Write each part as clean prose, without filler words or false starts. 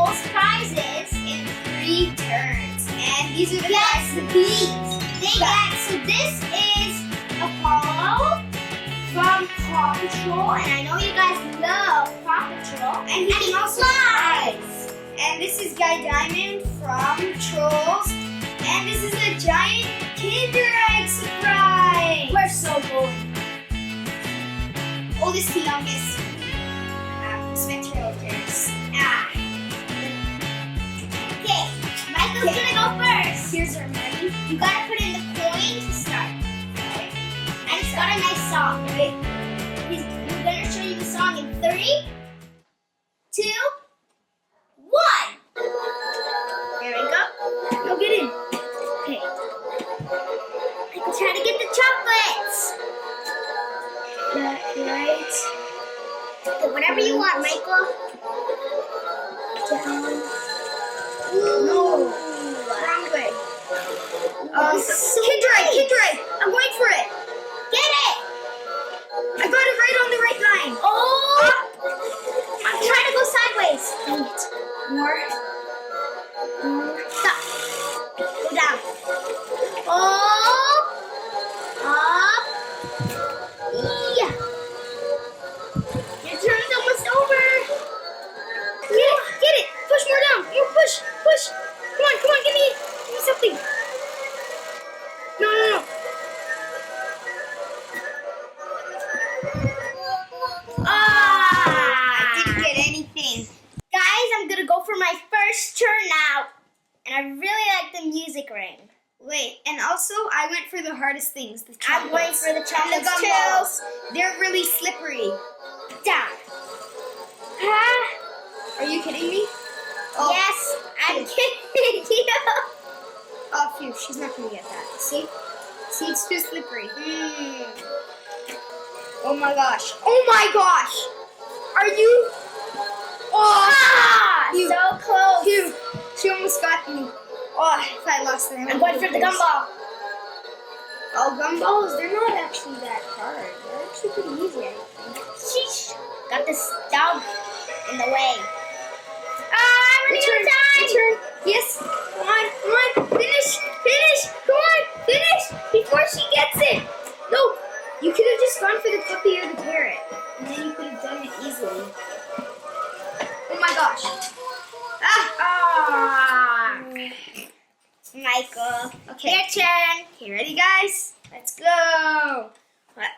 most prizes in 3 turns. And these are the prizes of these. So this is Apollo from Paw Patrol. And I know you guys love Paw Patrol. And he can also flies. And this is Guy Diamond from Trolls. And this is a giant Kinder Egg surprise. We're so cool. Oldest to youngest. Spectral characters. Okay, Michael's gonna go first. Here's our money. You gotta put in the coin to start. Okay. And it's got a nice song, right? We're gonna show you the song in 3, 2, 1. There we go. Now get in. Okay. Michael, try to get the chocolates. Right. Okay, whatever you want, Michael. Down. No. Wrong way. Kinder Egg. I'm going for it. Get it. I got it right on the right line. Oh. I'm trying to go sideways. Dang it. More. Stop. Go down. Oh. Up. Yeah. Your turn's almost over. Get it. Push more down. More push. Come on. Give me something. No. I didn't get anything. Guys, I'm gonna go for my first turn now. And I really like the music ring. Wait, and also I went for the hardest things. The chocolates. I'm going for the chocolates too. They're really slippery. Down. Are you kidding me? Oh. Yes, I'm kidding you. Oh, phew, she's not gonna get that. See, it's too slippery. Oh my gosh. Are you? Oh, so close. Phew. She almost got me. Oh, if I lost them. I'm going for the gumball. Oh, gumballs, they're not actually that hard. They're actually pretty easy, I think. Sheesh. Got this dog in the way. I'm running out of time. Your turn. Yes. Come on. Finish. Come on, finish before she gets it. No, you could have just gone for the puppy or the carrot. And then you could have done it easily. Oh my gosh. Michael. Okay. Your turn. Okay, ready, guys? Let's go.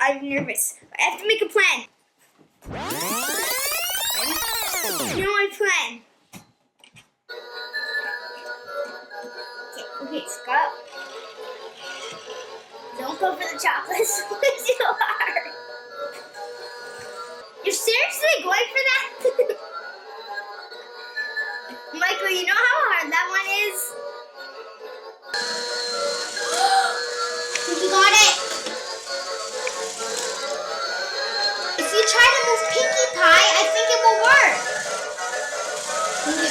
I'm nervous. I have to make a plan. Ready? You know my plan. Okay, Scott. Don't go for the chocolates. It's too hard. You're seriously going for that? Michael, you know how hard that one is? You got it. If you try to move Pinkie Pie, I think it will work.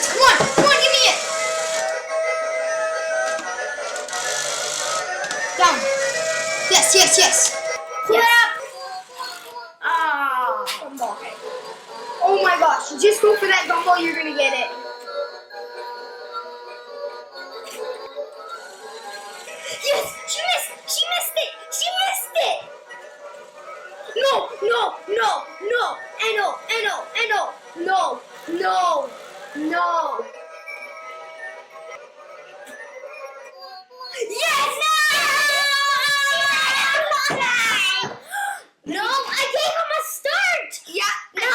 Come on, give me it. Down. Yes. Pull it up. Gumball. Oh my gosh, just go for that gumball, you're gonna get it. Yes, she missed it. No. Yes! No, I gave him a start. Yeah. No.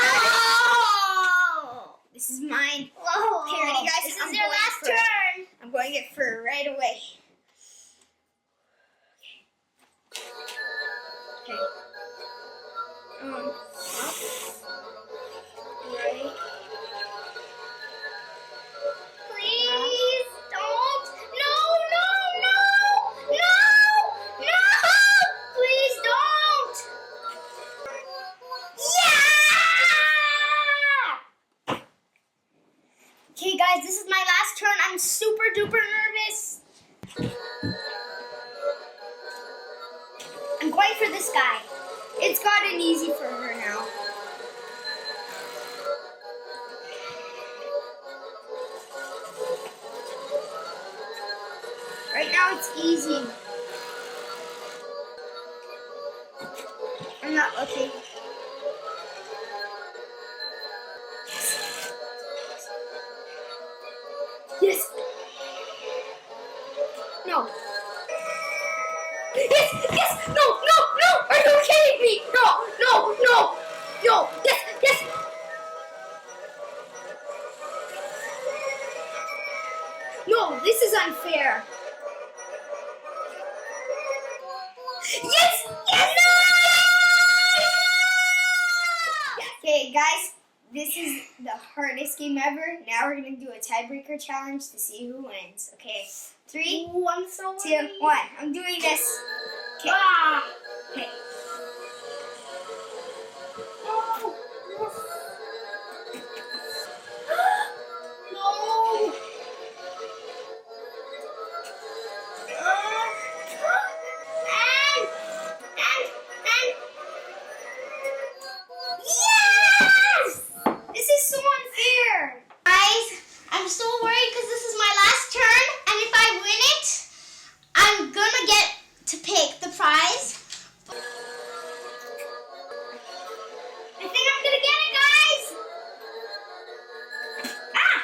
This is mine. Whoa. Okay, ready, guys? This is your last turn. I'm going it for right away. Okay. Up. Right. Please don't. No. Please don't. Yeah! Okay, guys, this is my last turn. I'm super duper nervous. I'm going for this guy. It's gotten easy for her now. now it's easy. I'm not okay. Yes. No. Yes, yes, no, no, no. Are you kidding me? No, no, no, no. Yes, yes. No, this is unfair. Yes, yes. No! Okay, guys, this is the hardest game ever. Now we're gonna do a tiebreaker challenge to see who wins. Okay, 3, 2, 1. I'm doing this. Okay. Okay. Oh, no. Yes! This is so unfair. Guys, I'm so worried because this is my last turn, and if I win it, I'm gonna get to pick the prize. I think I'm gonna get it, guys. Ah!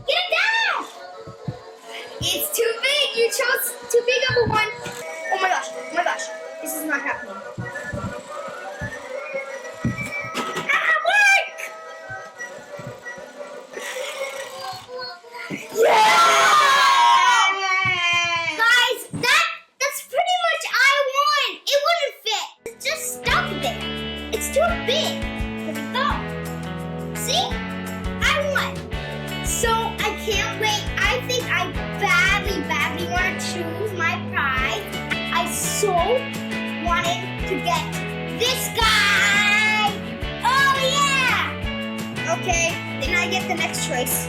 Get it down! It's too big. You chose too big of a one. Oh my gosh! Oh my gosh! This is not happening. Yeah! Guys, that's pretty much I won. It wouldn't fit. It's just stuck there. It's too big for the thumb. See? I won. So I can't wait. I think I badly want to choose my prize. I so wanted to get this guy. Oh yeah! Okay, then I get the next choice.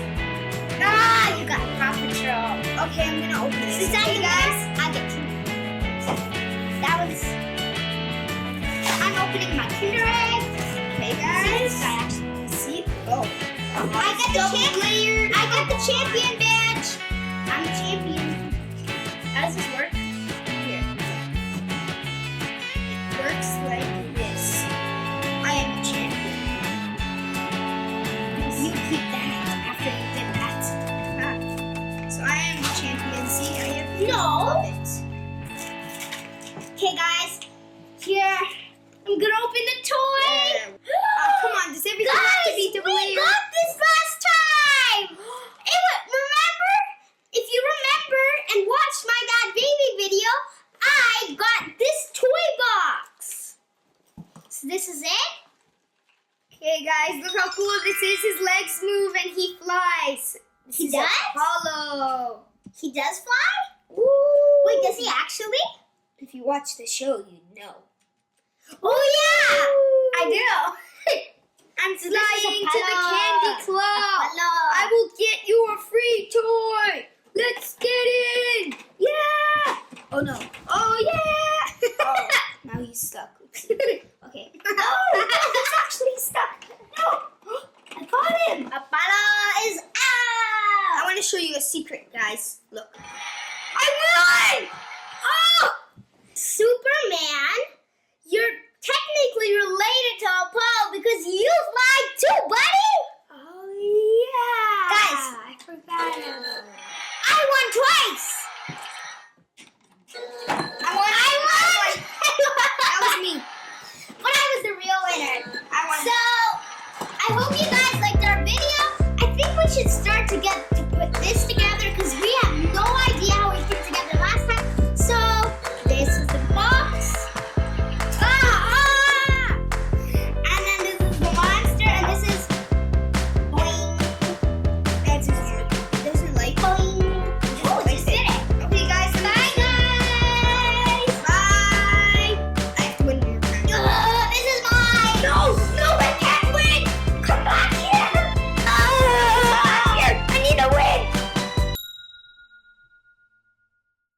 Ah, you got Paw Patrol. Okay, I'm gonna open it. Since Okay, guys. I get two. That was. I'm opening my Kinder Egg. Okay, guys. See? Oh. I got the champion. I got the champion badge. I'm the champion. How does this work? Here. It works like this. I am the champion. You keep that after you did that. So I am the champion. See, I have to No. love it. Okay, guys. Here, I'm gonna open the toy. Yeah. Oh, come on. Does everything have to be double we layered? got this last time. Remember? If you remember and watched my Dad Baby video, I got this toy box. So this is it. Okay, guys, look how cool this is. His legs move and he flies. This He is does? Apollo. He does fly? Woo! Wait, does he actually? If you watch the show, you'd know. Oh yeah, I do. I'm So this is flying to the Apollo. candy club. Apollo. I will get you a free toy. Let's get in. Yeah. Oh no. Oh yeah. Oh, now he's stuck. Okay. No, he's actually stuck. No. I got him. Apollo is I out. want to show you a secret, guys. Look. I won. Oh. Superman, you're technically related to Apollo because you fly too, buddy. Oh yeah. Guys. I forgot. I won twice.